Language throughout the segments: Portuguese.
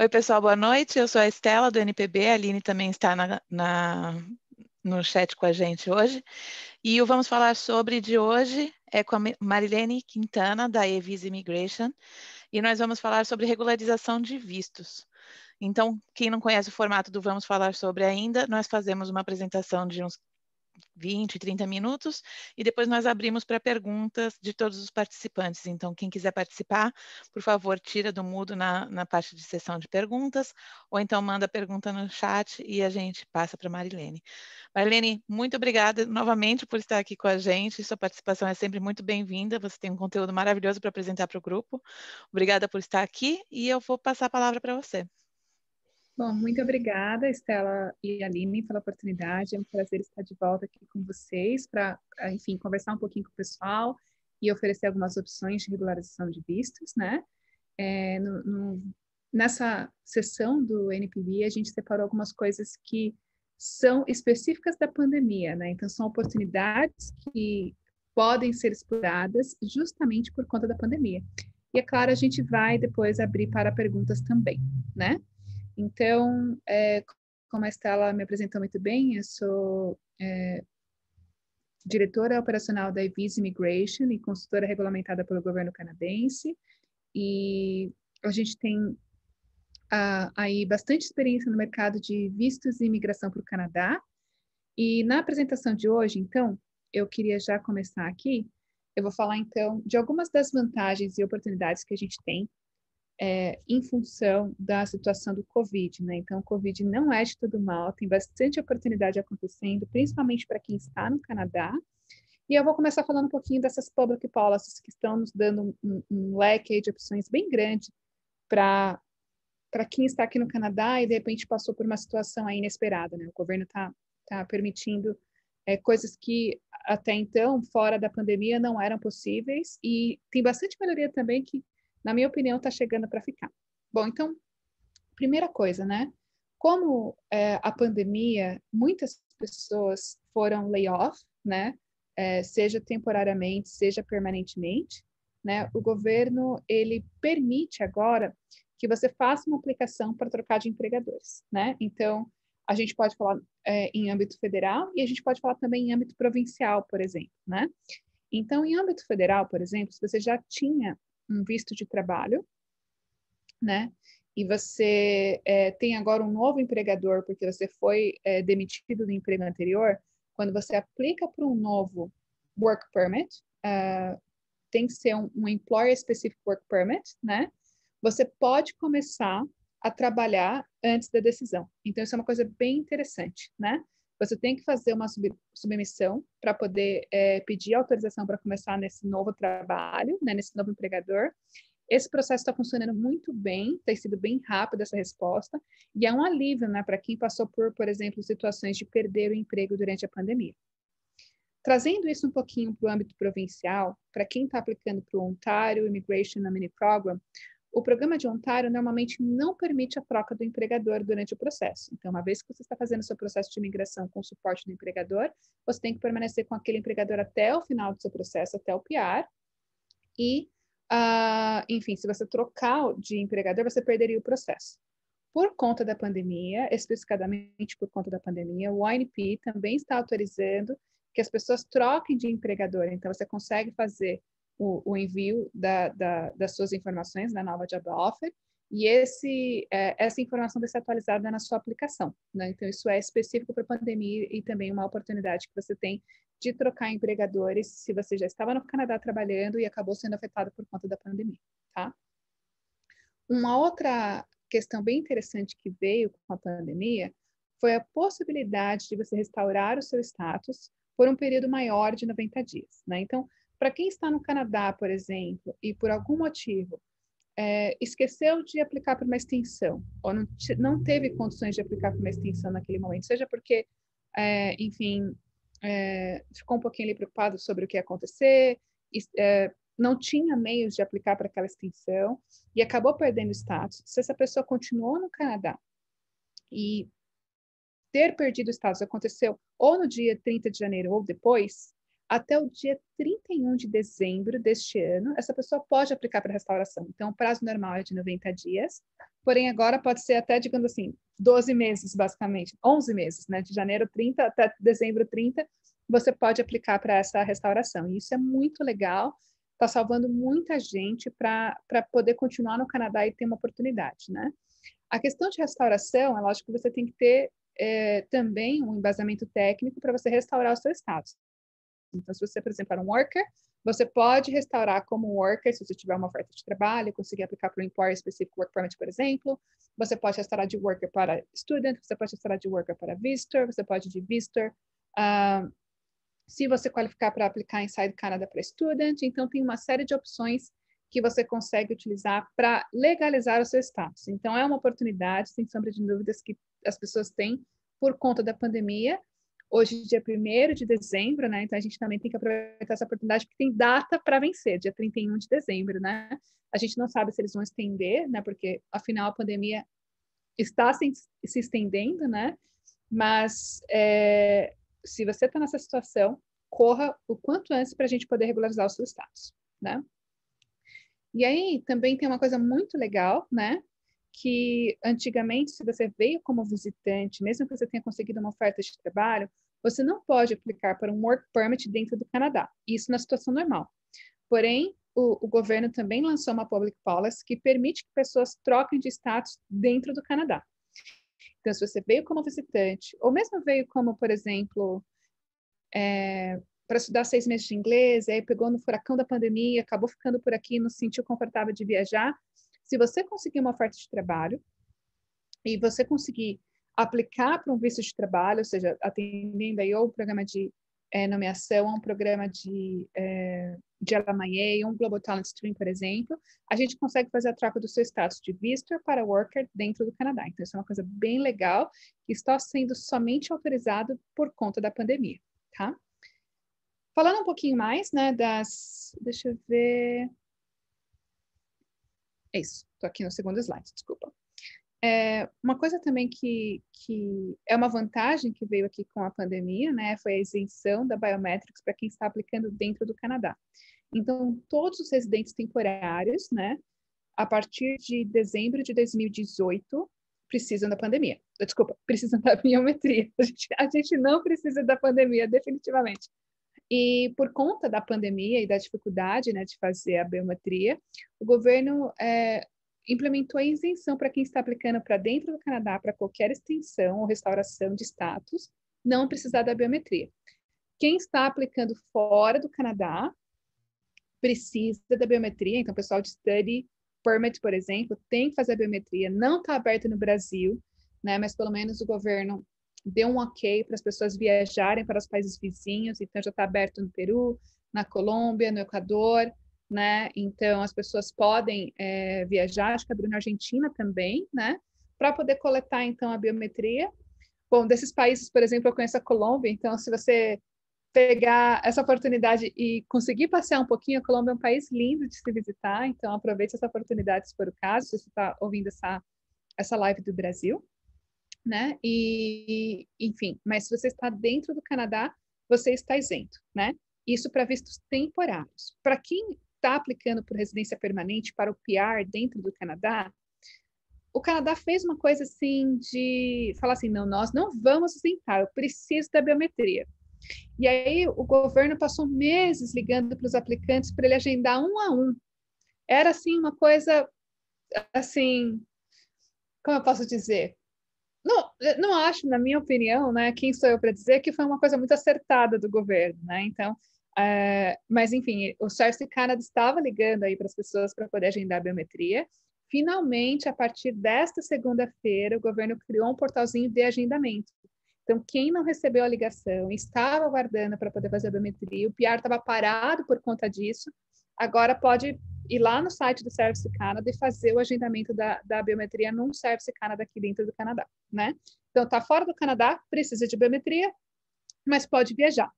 Oi, pessoal, boa noite. Eu sou a Estela, do NPB. A Aline também está no chat com a gente hoje. E o Vamos Falar Sobre de hoje é com a Marilene Quintana, da Evis Immigration. E nós vamos falar sobre regularização de vistos. Então, quem não conhece o formato do Vamos Falar Sobre ainda, nós fazemos uma apresentação de uns 20, 30 minutos, e depois nós abrimos para perguntas de todos os participantes. Então, quem quiser participar, por favor, tira do mudo na parte de sessão de perguntas, ou então manda a pergunta no chat e a gente passa para a Marilene. Marilene, muito obrigada novamente por estar aqui com a gente. Sua participação é sempre muito bem-vinda. Você tem um conteúdo maravilhoso para apresentar para o grupo. Obrigada por estar aqui e eu vou passar a palavra para você. Bom, muito obrigada, Estela e Aline, pela oportunidade. É um prazer estar de volta aqui com vocês para, enfim, conversar um pouquinho com o pessoal e oferecer algumas opções de regularização de vistos, né? Nessa sessão do NPB, a gente separou algumas coisas que são específicas da pandemia, né? Então, são oportunidades que podem ser exploradas justamente por conta da pandemia. E, é claro, a gente vai depois abrir para perguntas também, né? Então, como a Estela me apresentou muito bem, eu sou diretora operacional da Evis Immigration e consultora regulamentada pelo governo canadense, e a gente tem aí bastante experiência no mercado de vistos e imigração para o Canadá. E na apresentação de hoje, então, eu queria já começar aqui, eu vou falar então de algumas das vantagens e oportunidades que a gente tem em função da situação do Covid, né? Então, o Covid não é de todo mal, tem bastante oportunidade acontecendo, principalmente para quem está no Canadá. E eu vou começar falando um pouquinho dessas public policies que estão nos dando um leque de opções bem grande para quem está aqui no Canadá e, de repente, passou por uma situação aí inesperada, né? O governo tá permitindo coisas que até então, fora da pandemia, não eram possíveis, e tem bastante melhoria também que, na minha opinião, está chegando para ficar. Bom, então, primeira coisa, né? Como a pandemia, muitas pessoas foram layoff, né? Seja temporariamente, seja permanentemente, né? O governo, ele permite agora que você faça uma aplicação para trocar de empregadores, né? Então, a gente pode falar em âmbito federal e a gente pode falar também em âmbito provincial, por exemplo, né? Então, em âmbito federal, por exemplo, se você já tinha um visto de trabalho, né? E você tem agora um novo empregador porque você foi demitido do emprego anterior, quando você aplica para um novo work permit, tem que ser um Employer Specific Work Permit, né? Você pode começar a trabalhar antes da decisão. Então, isso é uma coisa bem interessante, né? Você tem que fazer uma submissão para poder pedir autorização para começar nesse novo trabalho, né, nesse novo empregador. Esse processo está funcionando muito bem, tem sido bem rápido essa resposta, e é um alívio, né, para quem passou por exemplo, situações de perder o emprego durante a pandemia. Trazendo isso um pouquinho para o âmbito provincial, para quem está aplicando para o Ontario Immigration Nominee Program, o programa de Ontário normalmente não permite a troca do empregador durante o processo. Então, uma vez que você está fazendo o seu processo de imigração com o suporte do empregador, você tem que permanecer com aquele empregador até o final do seu processo, até o PR, e, enfim, se você trocar de empregador, você perderia o processo. Por conta da pandemia, especificadamente por conta da pandemia, o ONP também está autorizando que as pessoas troquem de empregador. Então, você consegue fazer o envio das suas informações da nova job offer e essa informação vai ser atualizada na sua aplicação, né? Então, isso é específico para a pandemia e também uma oportunidade que você tem de trocar empregadores se você já estava no Canadá trabalhando e acabou sendo afetado por conta da pandemia, tá? Uma outra questão bem interessante que veio com a pandemia foi a possibilidade de você restaurar o seu status por um período maior de 90 dias, né? Então, para quem está no Canadá, por exemplo, e por algum motivo esqueceu de aplicar para uma extensão, ou não teve condições de aplicar para uma extensão naquele momento, seja porque, enfim, ficou um pouquinho ali preocupado sobre o que ia acontecer, não tinha meios de aplicar para aquela extensão e acabou perdendo status. Se essa pessoa continuou no Canadá e ter perdido o status aconteceu ou no dia 30 de janeiro ou depois, até o dia 31 de dezembro deste ano, essa pessoa pode aplicar para restauração. Então, o prazo normal é de 90 dias, porém agora pode ser até, digamos assim, 12 meses, basicamente, 11 meses, né? De janeiro 30 até dezembro 30, você pode aplicar para essa restauração. E isso é muito legal, está salvando muita gente para poder continuar no Canadá e ter uma oportunidade, né? A questão de restauração, é lógico que você tem que ter também um embasamento técnico para você restaurar o seu status. Então, se você, por exemplo, é um worker, você pode restaurar como worker, se você tiver uma oferta de trabalho, conseguir aplicar para o Employer Specific Work Permit, por exemplo. Você pode restaurar de worker para student, você pode restaurar de worker para visitor, você pode de visitor. Se você qualificar para aplicar Inside Canada para student, então tem uma série de opções que você consegue utilizar para legalizar o seu status. Então, é uma oportunidade, sem sombra de dúvidas, que as pessoas têm por conta da pandemia. Hoje, dia 1º de dezembro, né? Então, a gente também tem que aproveitar essa oportunidade, porque tem data para vencer, dia 31 de dezembro, né? A gente não sabe se eles vão estender, né? Porque, afinal, a pandemia está se estendendo, né? Mas, se você está nessa situação, corra o quanto antes para a gente poder regularizar o seu status, né? E aí, também tem uma coisa muito legal, né? Que antigamente, se você veio como visitante, mesmo que você tenha conseguido uma oferta de trabalho, você não pode aplicar para um work permit dentro do Canadá. Isso na situação normal. Porém, o governo também lançou uma public policy que permite que pessoas troquem de status dentro do Canadá. Então, se você veio como visitante, ou mesmo veio como, por exemplo, para estudar 6 meses de inglês, e aí pegou no furacão da pandemia, acabou ficando por aqui, não se sentiu confortável de viajar, se você conseguir uma oferta de trabalho e você conseguir aplicar para um visto de trabalho, ou seja, atendendo aí ou um programa de nomeação, ou um programa de LMIA, um Global Talent Stream, por exemplo, a gente consegue fazer a troca do seu status de visitor para worker dentro do Canadá. Então, isso é uma coisa bem legal que está sendo somente autorizado por conta da pandemia, tá? Falando um pouquinho mais, né, deixa eu ver... É isso, estou aqui no segundo slide, desculpa. Uma coisa também que é uma vantagem que veio aqui com a pandemia, né, foi a isenção da biometrics para quem está aplicando dentro do Canadá. Então, todos os residentes temporários, né, a partir de dezembro de 2018, precisam da pandemia. Desculpa, precisam da biometria. A gente não precisa da pandemia, definitivamente. E por conta da pandemia e da dificuldade, né, de fazer a biometria, o governo implementou a isenção para quem está aplicando para dentro do Canadá para qualquer extensão ou restauração de status, não precisar da biometria. Quem está aplicando fora do Canadá precisa da biometria, então o pessoal de study permit, por exemplo, tem que fazer a biometria, não está aberto no Brasil, né, mas pelo menos o governo deu um ok para as pessoas viajarem para os países vizinhos, então já está aberto no Peru, na Colômbia, no Equador, né? Então as pessoas podem viajar, acho que abriu na Argentina também, né? Para poder coletar então a biometria. Bom, desses países, por exemplo, eu conheço a Colômbia, então se você pegar essa oportunidade e conseguir passear um pouquinho, a Colômbia é um país lindo de se visitar, então aproveite essa oportunidade se for o caso, se você está ouvindo essa live do Brasil. Né? E, enfim, mas se você está dentro do Canadá, você está isento, né? Isso para vistos temporários. Para quem está aplicando por residência permanente para o PR dentro do Canadá, o Canadá fez uma coisa assim de falar assim, não, nós não vamos isentar, eu preciso da biometria. E aí o governo passou meses ligando para os aplicantes para ele agendar um a um. Era assim uma coisa assim, como eu posso dizer? Não acho, na minha opinião, né, quem sou eu para dizer que foi uma coisa muito acertada do governo, né? Então, mas enfim, o Service Canada estava ligando aí para as pessoas para poder agendar a biometria. Finalmente, a partir desta segunda-feira, o governo criou um portalzinho de agendamento. Então, quem não recebeu a ligação, estava aguardando para poder fazer a biometria, o PR estava parado por conta disso, agora pode ir lá no site do Service Canada e fazer o agendamento da biometria num Service Canada aqui dentro do Canadá, né? Então, está fora do Canadá, precisa de biometria, mas pode viajar.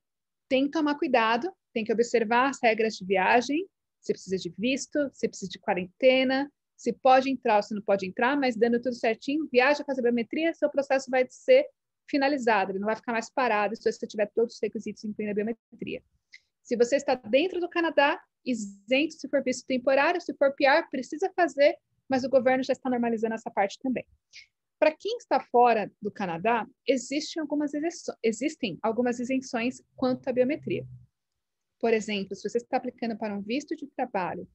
Tem que tomar cuidado, tem que observar as regras de viagem, se precisa de visto, se precisa de quarentena, se pode entrar ou se não pode entrar, mas dando tudo certinho, viaja, faz a biometria, seu processo vai ser finalizado, ele não vai ficar mais parado se você tiver todos os requisitos incluindo a biometria. Se você está dentro do Canadá, isento se for visto temporário, se for PR, precisa fazer, mas o governo já está normalizando essa parte também. Para quem está fora do Canadá, existem algumas isenções quanto à biometria. Por exemplo, se você está aplicando para um visto de trabalho,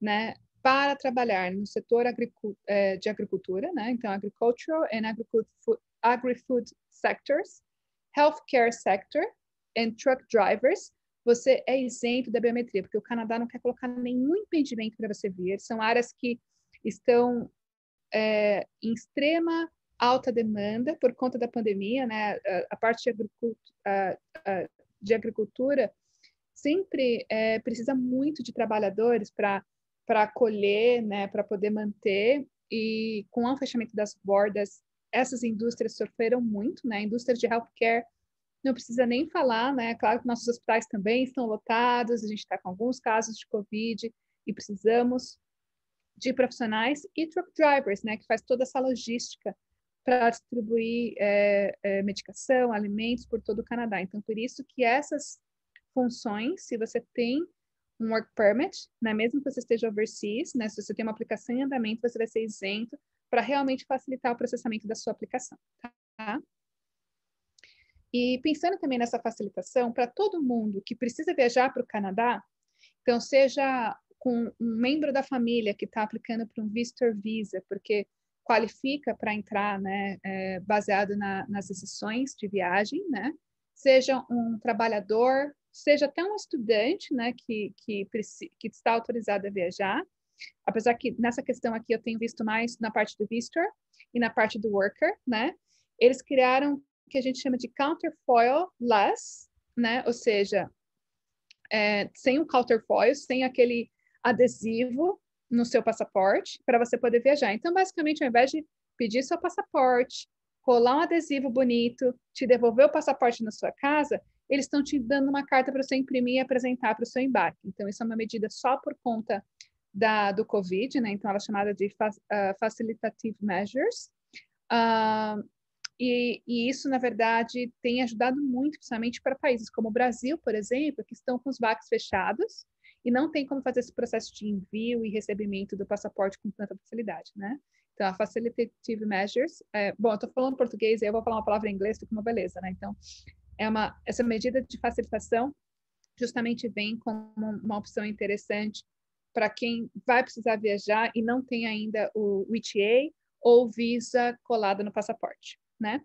né, para trabalhar no setor de agricultura, né, então agricultural and agri-food sectors, healthcare sector and truck drivers, você é isento da biometria, porque o Canadá não quer colocar nenhum impedimento para você vir. São áreas que estão em extrema alta demanda por conta da pandemia, né? A parte de agricultura sempre precisa muito de trabalhadores para acolher, né? Para poder manter, e com o fechamento das bordas, essas indústrias sofreram muito, né? A indústria de healthcare não precisa nem falar, né? Claro que nossos hospitais também estão lotados, a gente está com alguns casos de Covid e precisamos de profissionais, e truck drivers, né, que faz toda essa logística para distribuir medicação, alimentos por todo o Canadá. Então, por isso que essas funções, se você tem um work permit, né, mesmo que você esteja overseas, né, se você tem uma aplicação em andamento, você vai ser isento para realmente facilitar o processamento da sua aplicação. Tá? E pensando também nessa facilitação, para todo mundo que precisa viajar para o Canadá, então seja com um membro da família que está aplicando para um Visitor Visa, porque qualifica para entrar, né, baseado nas exceções de viagem, né? Seja um trabalhador, seja até um estudante, né, que está autorizado a viajar. Apesar que nessa questão aqui eu tenho visto mais na parte do Visitor e na parte do Worker, né? Eles criaram o que a gente chama de counterfoil less, né? Ou seja, sem o counterfoil, sem aquele adesivo no seu passaporte para você poder viajar. Então, basicamente, ao invés de pedir seu passaporte, colar um adesivo bonito, te devolver o passaporte na sua casa, eles estão te dando uma carta para você imprimir e apresentar para o seu embarque. Então, isso é uma medida só por conta do COVID, né? Então, ela é chamada de Facilitative Measures. E isso, na verdade, tem ajudado muito, principalmente para países como o Brasil, por exemplo, que estão com os BACs fechados e não tem como fazer esse processo de envio e recebimento do passaporte com tanta facilidade, né? Então, a Facilitative Measures, bom, eu estou falando português e eu vou falar uma palavra em inglês, fica uma beleza, né? Então, essa medida de facilitação justamente vem como uma opção interessante para quem vai precisar viajar e não tem ainda o ETA ou Visa colado no passaporte, né?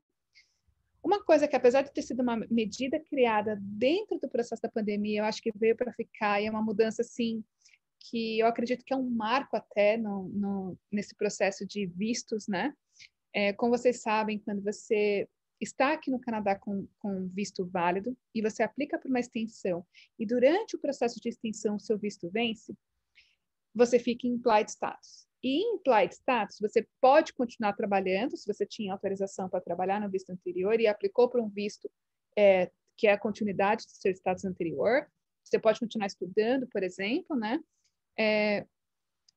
Uma coisa que, apesar de ter sido uma medida criada dentro do processo da pandemia, eu acho que veio para ficar e é uma mudança, assim, que eu acredito que é um marco até nesse processo de vistos, né? Como vocês sabem, quando você está aqui no Canadá com visto válido e você aplica para uma extensão e durante o processo de extensão o seu visto vence, você fica em implied status. E em implied status, você pode continuar trabalhando, se você tinha autorização para trabalhar no visto anterior e aplicou para um visto que é a continuidade do seu status anterior. Você pode continuar estudando, por exemplo, né?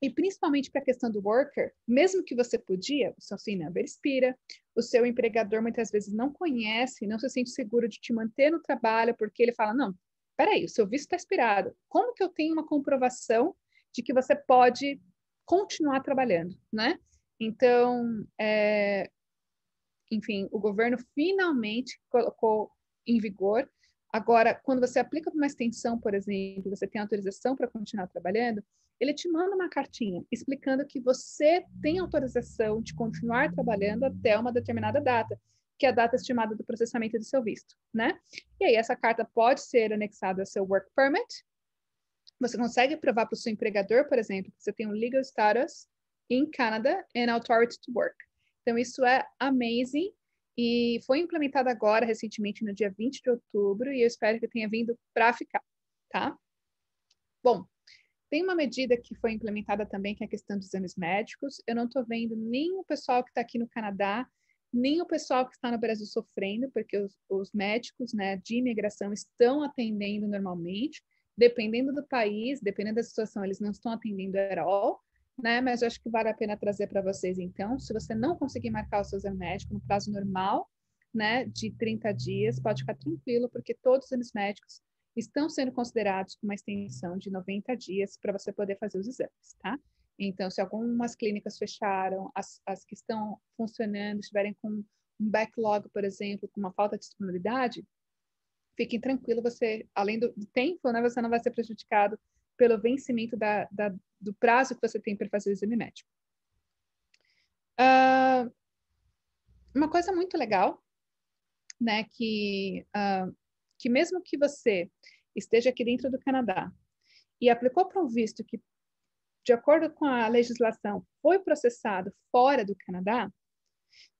E principalmente para a questão do worker, mesmo que você podia, o seu SIN number expira, o seu empregador muitas vezes não conhece, não se sente seguro de te manter no trabalho, porque ele fala, não, peraí, o seu visto está expirado. Como que eu tenho uma comprovação de que você pode continuar trabalhando, né? Então, enfim, o governo finalmente colocou em vigor. Agora, quando você aplica para uma extensão, por exemplo, você tem autorização para continuar trabalhando, ele te manda uma cartinha explicando que você tem autorização de continuar trabalhando até uma determinada data, que é a data estimada do processamento do seu visto, né? E aí essa carta pode ser anexada ao seu work permit. Você consegue provar para o seu empregador, por exemplo, que você tem um legal status in Canada and authority to work. Então, isso é amazing e foi implementado agora, recentemente, no dia 20 de outubro, e eu espero que tenha vindo para ficar, tá? Bom, tem uma medida que foi implementada também, que é a questão dos exames médicos. Eu não estou vendo nem o pessoal que está aqui no Canadá, nem o pessoal que está no Brasil sofrendo, porque os médicos, né, de imigração estão atendendo normalmente. Dependendo do país, dependendo da situação, eles não estão atendendo at all, né? Mas eu acho que vale a pena trazer para vocês, então, se você não conseguir marcar o seu exame médico no prazo normal, né, de 30 dias, pode ficar tranquilo, porque todos os exames médicos, estão sendo considerados com uma extensão de 90 dias para você poder fazer os exames, tá? Então, se algumas clínicas fecharam, as que estão funcionando estiverem com um backlog, por exemplo, com uma falta de disponibilidade, fiquem tranquilos, você, além do tempo, né, você não vai ser prejudicado pelo vencimento do prazo que você tem para fazer o exame médico. Uma coisa muito legal, né, que mesmo que você esteja aqui dentro do Canadá e aplicou para um visto que, de acordo com a legislação, foi processado fora do Canadá,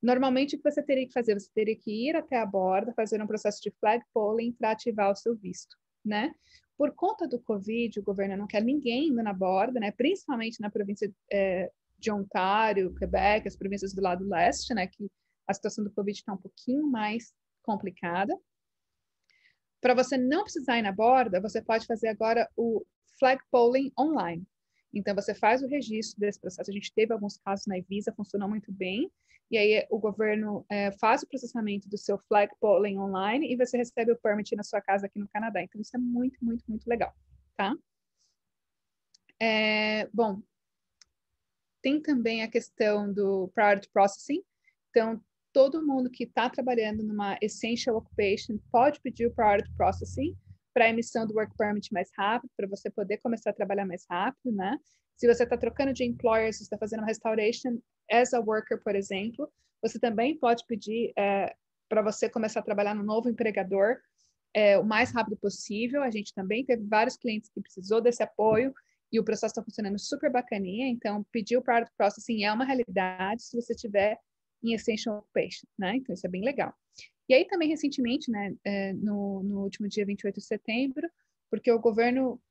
normalmente o que você teria que fazer? Você teria que ir até a borda, fazer um processo de flag polling para ativar o seu visto, né? Por conta do Covid, o governo não quer ninguém indo na borda, né? Principalmente na província de Ontário, Quebec, as províncias do lado leste, né? Que a situação do Covid está um pouquinho mais complicada. Para você não precisar ir na borda, você pode fazer agora o flag polling online. Então, você faz o registro desse processo. A gente teve alguns casos na Evisa, funcionou muito bem. E aí, o governo faz o processamento do seu flag polling online e você recebe o permit na sua casa aqui no Canadá. Então, isso é muito, muito, muito legal, tá? Bom, tem também a questão do priority processing. Então, todo mundo que está trabalhando numa essential occupation pode pedir o priority processing para a emissão do work permit mais rápido, para você poder começar a trabalhar mais rápido, né? Se você está trocando de employer, se você está fazendo uma restoration as a worker, por exemplo, você também pode pedir para você começar a trabalhar no novo empregador o mais rápido possível. A gente também teve vários clientes que precisou desse apoio e o processo está funcionando super bacaninha. Então, pedir o priority processing é uma realidade se você tiver em essential occupation, né? Então, isso é bem legal. E aí também, recentemente, né, no último dia 28 de setembro, porque o governo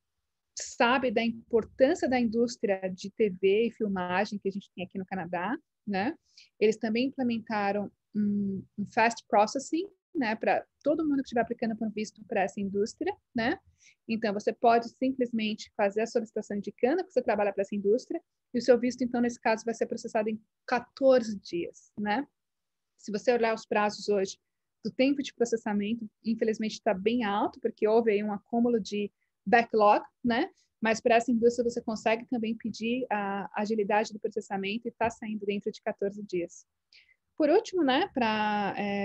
sabe da importância da indústria de TV e filmagem que a gente tem aqui no Canadá, né? Eles também implementaram um fast processing, né, para todo mundo que estiver aplicando para um visto para essa indústria, né? Então, você pode simplesmente fazer a solicitação indicando que você trabalha para essa indústria e o seu visto, então, nesse caso, vai ser processado em 14 dias, né? Se você olhar os prazos hoje do tempo de processamento, infelizmente está bem alto, porque houve aí um acúmulo de backlog, né? Mas para essa indústria você consegue também pedir a agilidade do processamento e está saindo dentro de 14 dias. Por último, né,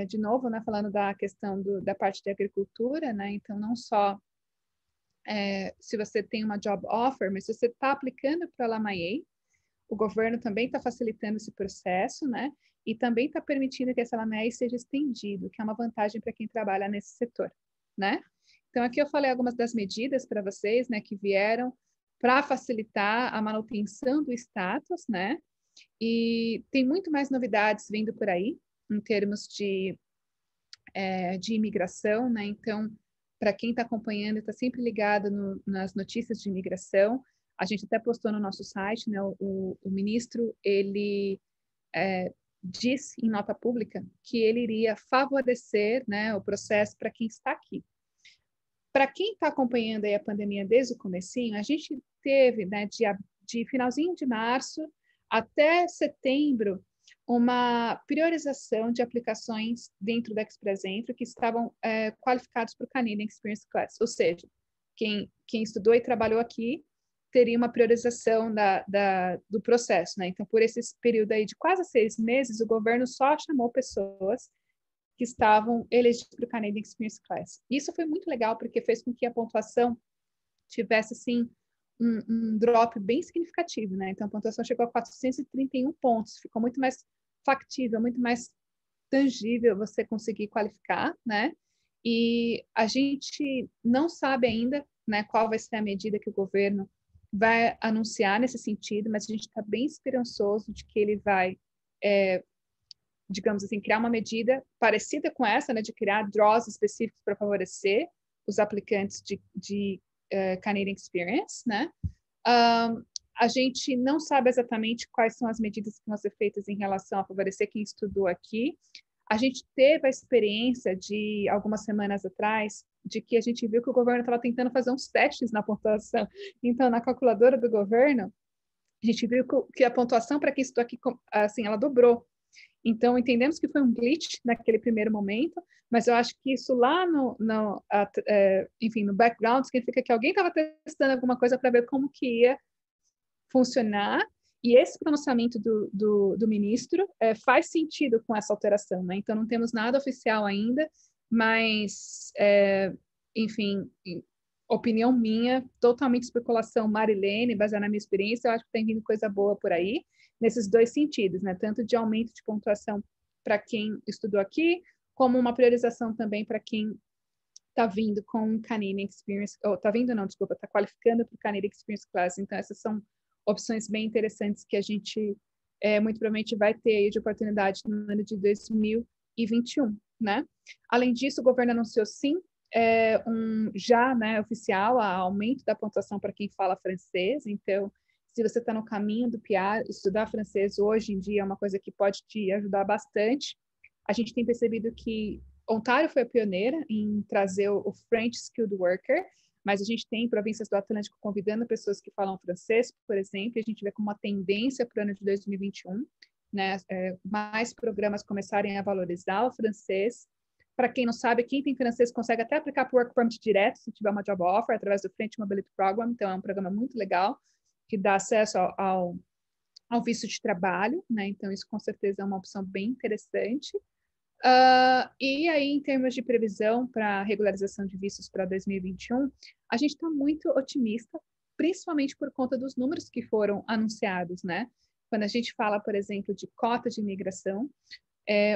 de novo, né, falando da questão da parte de agricultura, né, então não só se você tem uma job offer, mas se você está aplicando para a LAMAIE, o governo também está facilitando esse processo, né, e também está permitindo que essa LAMAIE seja estendido, que é uma vantagem para quem trabalha nesse setor, né. Então, aqui eu falei algumas das medidas para vocês, né, que vieram para facilitar a manutenção do status, né, e tem muito mais novidades vindo por aí, em termos de imigração, né? Então, para quem está acompanhando, está sempre ligado nas notícias de imigração, a gente até postou no nosso site, né? O ministro, ele disse em nota pública que ele iria favorecer, né, o processo para quem está aqui. Para quem está acompanhando aí a pandemia desde o comecinho, a gente teve, né, de finalzinho de março até setembro, uma priorização de aplicações dentro da Express Entry que estavam qualificados para o Canadian Experience Class, ou seja, quem estudou e trabalhou aqui teria uma priorização do processo, né? Então, por esse período aí de quase 6 meses, o governo só chamou pessoas que estavam elegíveis para o Canadian Experience Class. Isso foi muito legal, porque fez com que a pontuação tivesse, assim, um drop bem significativo, né? Então, a pontuação chegou a 431 pontos. Ficou muito mais factível, muito mais tangível você conseguir qualificar, né? E a gente não sabe ainda, né, qual vai ser a medida que o governo vai anunciar nesse sentido, mas a gente está bem esperançoso de que ele vai, digamos assim, criar uma medida parecida com essa, né, de criar draws específicos para favorecer os aplicantes de Canadian Experience, né? A gente não sabe exatamente quais são as medidas que vão ser feitas em relação a favorecer quem estudou aqui. A gente teve a experiência de algumas semanas atrás de que a gente viu que o governo estava tentando fazer uns testes na pontuação. Então, na calculadora do governo, a gente viu que a pontuação para quem estudou aqui, assim, ela dobrou. Então, entendemos que foi um glitch naquele primeiro momento, mas eu acho que isso lá enfim, no background significa que alguém estava testando alguma coisa para ver como que ia funcionar, e esse pronunciamento do ministro faz sentido com essa alteração, né? Então, não temos nada oficial ainda, mas, enfim, opinião minha, totalmente especulação Marilene, baseada na minha experiência, eu acho que tem vindo coisa boa por aí, nesses dois sentidos, né? Tanto de aumento de pontuação para quem estudou aqui, como uma priorização também para quem está vindo com Canadian Experience, ou está vindo não, desculpa, está qualificando para o Canadian Experience Class. Então, essas são opções bem interessantes que a gente muito provavelmente vai ter aí de oportunidade no ano de 2021, né? Além disso, o governo anunciou sim oficial, a aumento da pontuação para quem fala francês. Então, se você está no caminho do PR, estudar francês hoje em dia é uma coisa que pode te ajudar bastante. A gente tem percebido que Ontário foi a pioneira em trazer o French Skilled Worker, mas a gente tem províncias do Atlântico convidando pessoas que falam francês, por exemplo, e a gente vê como uma tendência para o ano de 2021, né? Mais programas começarem a valorizar o francês. Para quem não sabe, quem tem francês consegue até aplicar para o Work Permit direto, se tiver uma job offer, através do French Mobility Program. Então, é um programa muito legal, que dá acesso ao visto de trabalho, né? Então, isso com certeza é uma opção bem interessante. E aí, em termos de previsão para regularização de vistos para 2021, a gente está muito otimista, principalmente por conta dos números que foram anunciados, né? Quando a gente fala, por exemplo, de cota de imigração,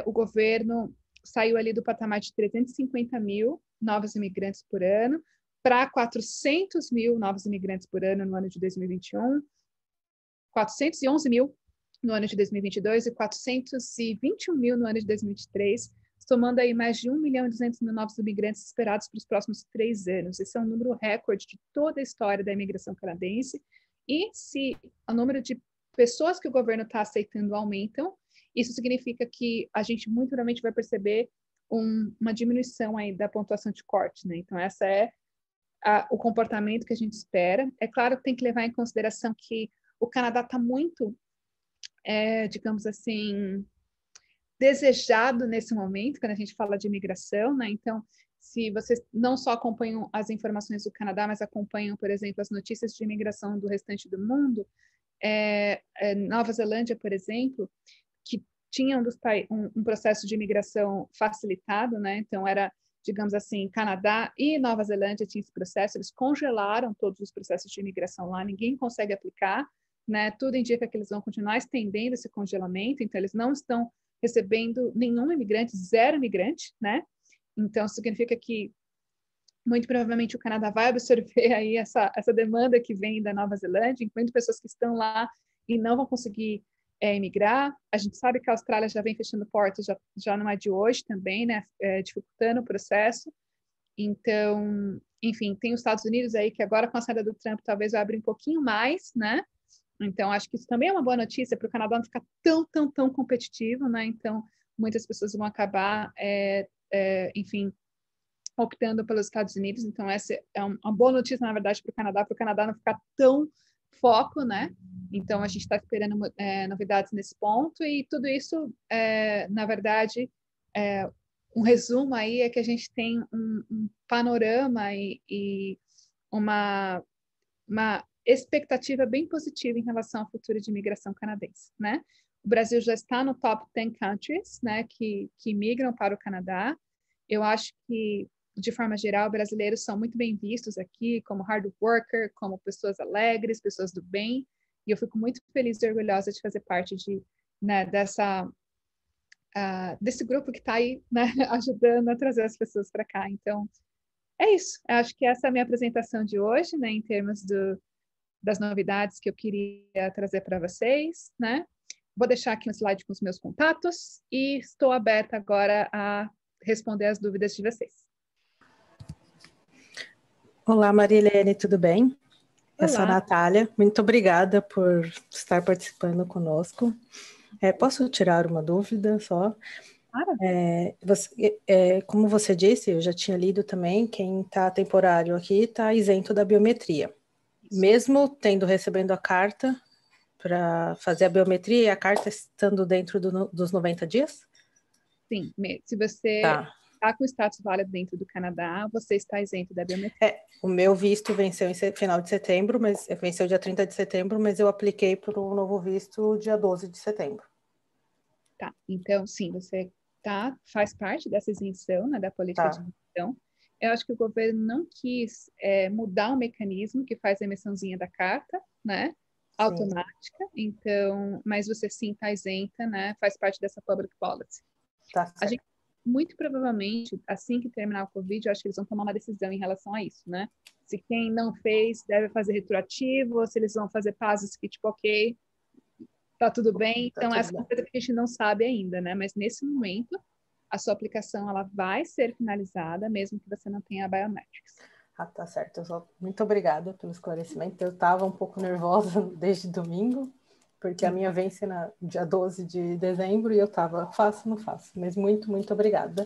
o governo saiu ali do patamar de 350 mil novos imigrantes por ano para 400 mil novos imigrantes por ano no ano de 2021, 411 mil no ano de 2022 e 421 mil no ano de 2023, somando aí mais de 1 milhão e 200 mil novos imigrantes esperados para os próximos 3 anos. Esse é um número recorde de toda a história da imigração canadense. E se o número de pessoas que o governo está aceitando aumentam, isso significa que a gente muito provavelmente vai perceber uma diminuição aí da pontuação de corte, né? Então, essa é o comportamento que a gente espera. É claro que tem que levar em consideração que o Canadá está muito, digamos assim, desejado nesse momento, quando a gente fala de imigração, né? Então, se vocês não só acompanham as informações do Canadá, mas acompanham, por exemplo, as notícias de imigração do restante do mundo, Nova Zelândia, por exemplo, que tinha um processo de imigração facilitado, né? Então, era, digamos assim, Canadá e Nova Zelândia tinham esse processo, eles congelaram todos os processos de imigração lá, ninguém consegue aplicar, né? Tudo indica que eles vão continuar estendendo esse congelamento, então eles não estão recebendo nenhum imigrante, zero imigrante, né? Então, significa que muito provavelmente o Canadá vai absorver aí essa demanda que vem da Nova Zelândia, incluindo pessoas que estão lá e não vão conseguir emigrar. A gente sabe que a Austrália já vem fechando portas, já não é de hoje também, né? Dificultando o processo. Então, enfim, tem os Estados Unidos aí que agora com a saída do Trump talvez vai abrir um pouquinho mais, né? Então, acho que isso também é uma boa notícia para o Canadá não ficar tão competitivo, né? Então, muitas pessoas vão acabar, enfim, optando pelos Estados Unidos. Então, essa é uma boa notícia, na verdade, para o Canadá não ficar tão foco, né? Então, a gente está esperando novidades nesse ponto e tudo isso, na verdade, um resumo aí é que a gente tem um panorama e uma expectativa bem positiva em relação ao futuro de imigração canadense, né? O Brasil já está no top 10 countries, né, que migram para o Canadá. Eu acho que, de forma geral, brasileiros são muito bem vistos aqui como hard worker, como pessoas alegres, pessoas do bem, e eu fico muito feliz e orgulhosa de fazer parte desse grupo que está aí, né, ajudando a trazer as pessoas para cá. Então, é isso. Eu acho que essa é a minha apresentação de hoje, né, em termos das novidades que eu queria trazer para vocês, né? Vou deixar aqui um slide com os meus contatos e estou aberta agora a responder as dúvidas de vocês. Olá, Marilene, tudo bem? Olá. Eu sou a Natália, muito obrigada por estar participando conosco. Posso tirar uma dúvida só? Claro. Como você disse, eu já tinha lido também, quem está temporário aqui está isento da biometria. Isso. Mesmo recebendo a carta para fazer a biometria e a carta estando dentro dos 90 dias? Sim, se você está com o status válido dentro do Canadá, você está isento da biometria. O meu visto venceu em final de setembro, mas venceu dia 30 de setembro, mas eu apliquei para o novo visto dia 12 de setembro. Tá, então sim, você faz parte dessa isenção, né, da política de isenção. Eu acho que o governo não quis mudar o mecanismo que faz a emissãozinha da carta, né, automática, então, mas você sim está isenta, né, faz parte dessa public policy. Tá certo. A gente, muito provavelmente, assim que terminar o Covid, eu acho que eles vão tomar uma decisão em relação a isso, né? Se quem não fez deve fazer retroativo, ou se eles vão fazer pazes que, tipo, ok, tá tudo bem. Então, essa é uma coisa que a gente não sabe ainda, né? Mas nesse momento, a sua aplicação ela vai ser finalizada, mesmo que você não tenha a biometrics. Tá certo. Muito obrigada pelo esclarecimento. Eu estava um pouco nervosa desde domingo, porque a minha vence no dia 12 de dezembro e eu estava, não faço. Mas muito, muito obrigada.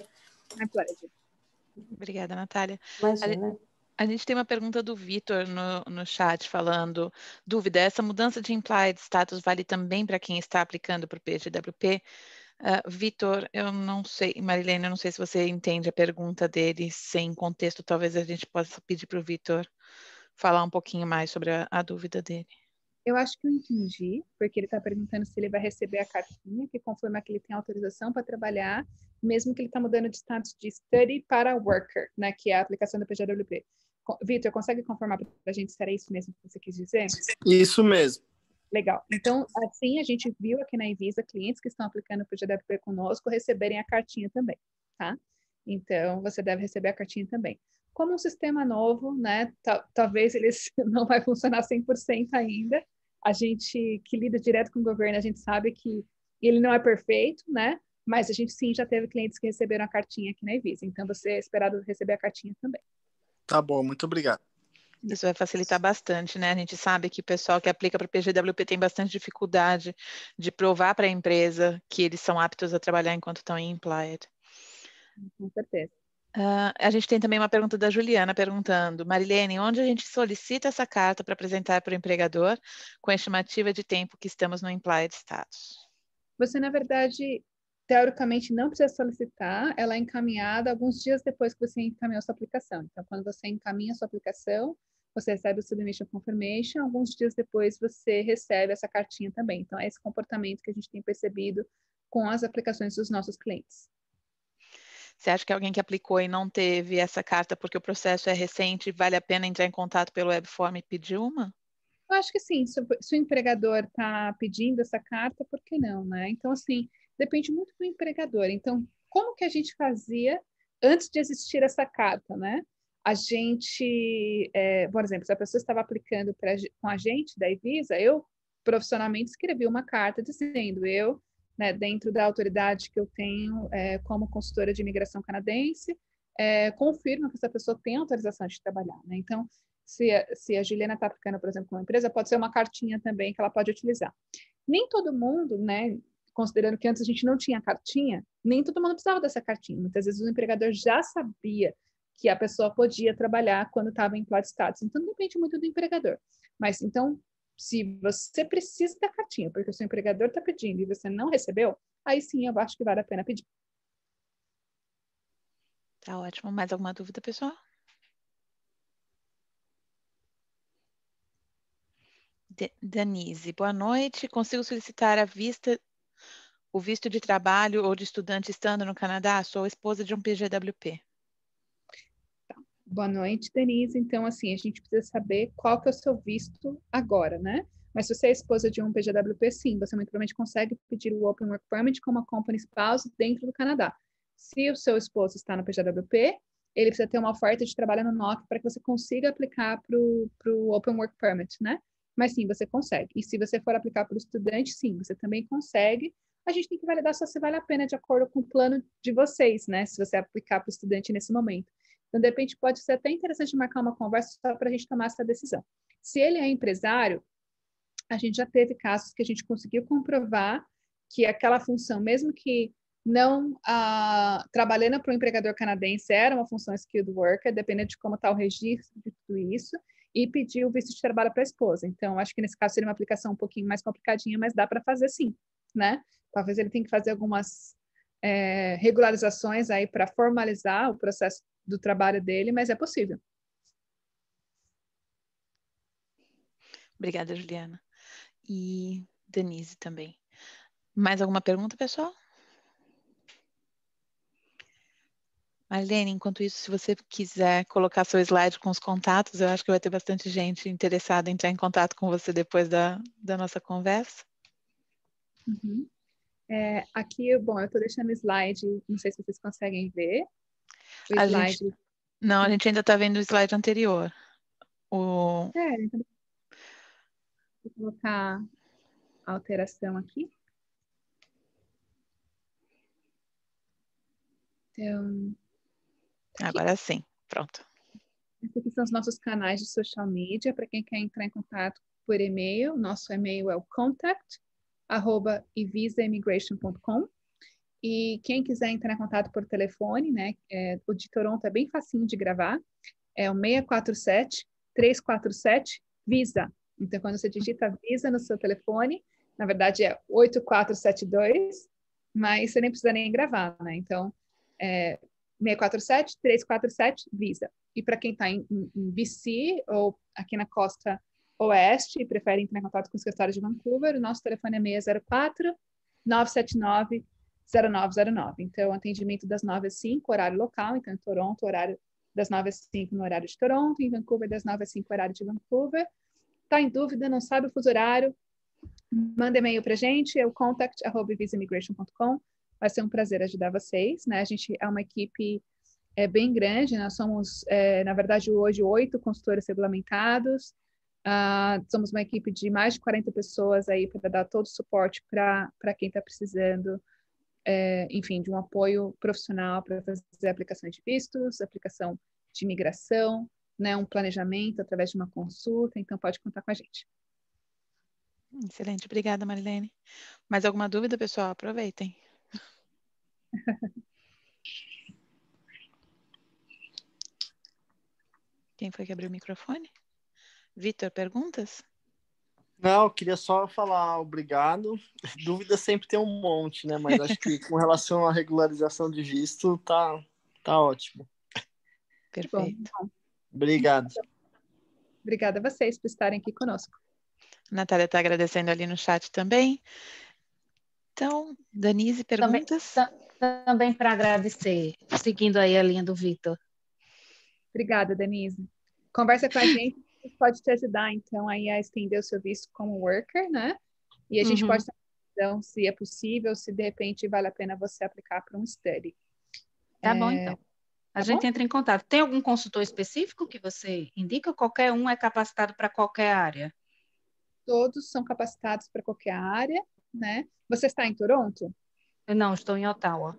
My pleasure. Obrigada, Natália. Imagina. A gente tem uma pergunta do Vitor no chat falando, dúvida, essa mudança de implied status vale também para quem está aplicando para o PGWP? Vitor, eu não sei, Marilene, eu não sei se você entende a pergunta dele sem contexto, talvez a gente possa pedir para o Vitor falar um pouquinho mais sobre a dúvida dele. Eu acho que eu entendi, porque ele está perguntando se ele vai receber a cartinha que confirma que ele tem autorização para trabalhar, mesmo que ele está mudando de status de study para worker, né, que é a aplicação do PGWP. Vitor, consegue confirmar para a gente se era isso mesmo que você quis dizer? Isso mesmo. Legal. Então, assim, a gente viu aqui na Evisa clientes que estão aplicando o PGWP conosco receberem a cartinha também, tá? Então, você deve receber a cartinha também. Como um sistema novo, né, talvez eles não vai funcionar 100% ainda. A gente que lida direto com o governo, a gente sabe que ele não é perfeito, né? Mas a gente sim já teve clientes que receberam a cartinha aqui na Evisa. Então, você é esperado receber a cartinha também. Tá bom, muito obrigado. Isso vai facilitar bastante, né? A gente sabe que o pessoal que aplica para o PGWP tem bastante dificuldade de provar para a empresa que eles são aptos a trabalhar enquanto estão em implied. Com certeza. A gente tem também uma pergunta da Juliana perguntando, Marilene, onde a gente solicita essa carta para apresentar para o empregador com a estimativa de tempo que estamos no implied status? Você, na verdade, teoricamente não precisa solicitar, ela é encaminhada alguns dias depois que você encaminhou sua aplicação. Então, quando você encaminha sua aplicação, você recebe o Submission Confirmation, alguns dias depois você recebe essa cartinha também. Então, é esse comportamento que a gente tem percebido com as aplicações dos nossos clientes. Você acha que alguém que aplicou e não teve essa carta porque o processo é recente, vale a pena entrar em contato pelo webform e pedir uma? Eu acho que sim, se o empregador está pedindo essa carta, por que não, né? Então, assim, depende muito do empregador. Então, como que a gente fazia antes de existir essa carta, né? A gente, por exemplo, se a pessoa estava aplicando com a gente da Evisa, eu profissionalmente escrevi uma carta dizendo, né, dentro da autoridade que eu tenho como consultora de imigração canadense, confirmo que essa pessoa tem autorização de trabalhar, né? Então, se a Juliana está aplicando, por exemplo, com uma empresa, pode ser uma cartinha também que ela pode utilizar. Nem todo mundo, né, considerando que antes a gente não tinha cartinha, nem todo mundo precisava dessa cartinha. Muitas vezes o empregador já sabia que a pessoa podia trabalhar quando estava em implied status. Então, depende muito do empregador. Mas, então, se você precisa da cartinha, porque o seu empregador está pedindo e você não recebeu, aí sim eu acho que vale a pena pedir. Tá ótimo. Mais alguma dúvida, pessoal? Denise, boa noite. Consigo solicitar o visto de trabalho ou de estudante estando no Canadá? Sou esposa de um PGWP. Tá. Boa noite, Denise. Então, assim, a gente precisa saber qual que é o seu visto agora, né? Mas se você é esposa de um PGWP, sim, você muito provavelmente consegue pedir o Open Work Permit como a company spouse dentro do Canadá. Se o seu esposo está no PGWP, ele precisa ter uma oferta de trabalho no NOC para que você consiga aplicar para o Open Work Permit, né? Mas sim, você consegue. E se você for aplicar para o estudante, sim, você também consegue. A gente tem que validar só se vale a pena de acordo com o plano de vocês, né? Se você aplicar para o estudante nesse momento. Então, de repente, pode ser até interessante marcar uma conversa só para a gente tomar essa decisão. Se ele é empresário, a gente já teve casos que a gente conseguiu comprovar que aquela função, mesmo que não trabalhando para o empregador canadense, era uma função skilled worker, dependendo de como está o registro de tudo isso, e pedir o visto de trabalho para a esposa. Então, acho que nesse caso seria uma aplicação um pouquinho mais complicadinha, mas dá para fazer sim, né? Talvez ele tenha que fazer algumas regularizações aí para formalizar o processo do trabalho dele, mas é possível. Obrigada, Juliana. E Denise também. Mais alguma pergunta, pessoal? Marlene, enquanto isso, se você quiser colocar seu slide com os contatos, eu acho que vai ter bastante gente interessada em entrar em contato com você depois da nossa conversa. Uhum. Aqui, bom, eu estou deixando o slide, não sei se vocês conseguem ver. O slide. Não, a gente ainda está vendo o slide anterior. Então, vou colocar a alteração aqui. Então, Agora sim, pronto. Esses aqui são os nossos canais de social media, para quem quer entrar em contato por e-mail. Nosso e-mail é o contact@evisaimmigration.com. E quem quiser entrar em contato por telefone, né, o de Toronto é bem facinho de gravar, é o 647-347-VISA. Então, quando você digita VISA no seu telefone, na verdade é 8472, mas você nem precisa nem gravar, né? Então, 647-347-VISA. E para quem está em BC ou aqui na costa oeste e prefere entrar em contato com o escritório de Vancouver, o nosso telefone é 604-979-0909. Então, atendimento das 9 às 5, horário local. Então, em Toronto, horário das 9 às 5 no horário de Toronto. Em Vancouver, das 9 às 5, horário de Vancouver. Está em dúvida, não sabe o fuso horário? Manda e-mail para a gente, é o contact@visaimmigration.com. Vai ser um prazer ajudar vocês, né? A gente é uma equipe bem grande, nós somos, na verdade, hoje 8 consultores regulamentados. Somos uma equipe de mais de 40 pessoas aí para dar todo o suporte para quem está precisando, enfim, de um apoio profissional para fazer aplicações de vistos, aplicação de imigração, né, um planejamento através de uma consulta, então pode contar com a gente. Excelente, obrigada, Marilene. Mais alguma dúvida, pessoal? Aproveitem. Quem foi que abriu o microfone? Vitor, perguntas? Não, eu queria só falar obrigado. Dúvida sempre tem um monte, né? Mas acho que com relação à regularização de visto, tá ótimo. Perfeito. Bom. Obrigado. Obrigada a vocês por estarem aqui conosco. A Natália está agradecendo ali no chat também. Então, Denise, perguntas? Também para agradecer, seguindo aí a linha do Vitor. Obrigada, Denise. Conversa com a gente, pode te ajudar, então, aí a estender o seu visto como worker, né? E a gente pode então, se é possível, se de repente vale a pena você aplicar para um study. Tá bom, então. A gente entra em contato. Tem algum consultor específico que você indica? Ou qualquer um é capacitado para qualquer área? Todos são capacitados para qualquer área, né? Você está em Toronto? Eu não, estou em Ottawa.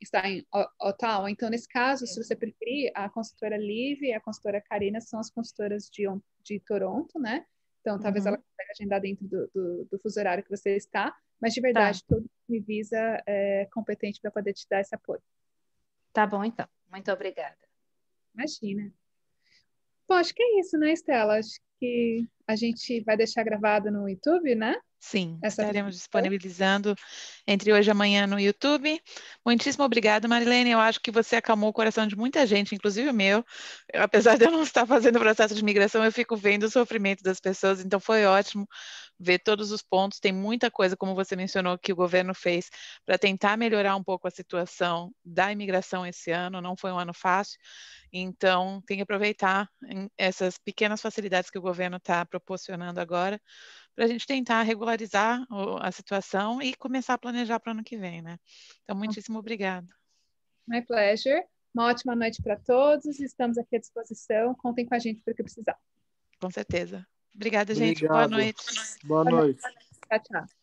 Está em Ottawa. Então, nesse caso, se você preferir, a consultora Liv e a consultora Karina são as consultoras de Toronto, né? Então, talvez ela consiga agendar dentro do fuso horário que você está, mas de verdade, todo me visa competente para poder te dar esse apoio. Tá bom, então. Muito obrigada. Imagina. Bom, acho que é isso, né, Estela? Acho que a gente vai deixar gravado no YouTube, né? Sim, estaremos disponibilizando entre hoje e amanhã no YouTube. Muitíssimo obrigada, Marilene. Eu acho que você acalmou o coração de muita gente, inclusive o meu. Apesar de eu não estar fazendo o processo de migração, eu fico vendo o sofrimento das pessoas, então foi ótimo ver todos os pontos. Tem muita coisa, como você mencionou, que o governo fez para tentar melhorar um pouco a situação da imigração esse ano. Não foi um ano fácil, então tem que aproveitar essas pequenas facilidades que o governo está proporcionando agora para a gente tentar regularizar a situação e começar a planejar para o ano que vem, né? Então, muitíssimo obrigada. My pleasure. Uma ótima noite para todos. Estamos aqui à disposição. Contem com a gente para o que precisar. Com certeza. Obrigada, Obrigado. gente. Boa noite. Boa noite. Tchau, tchau.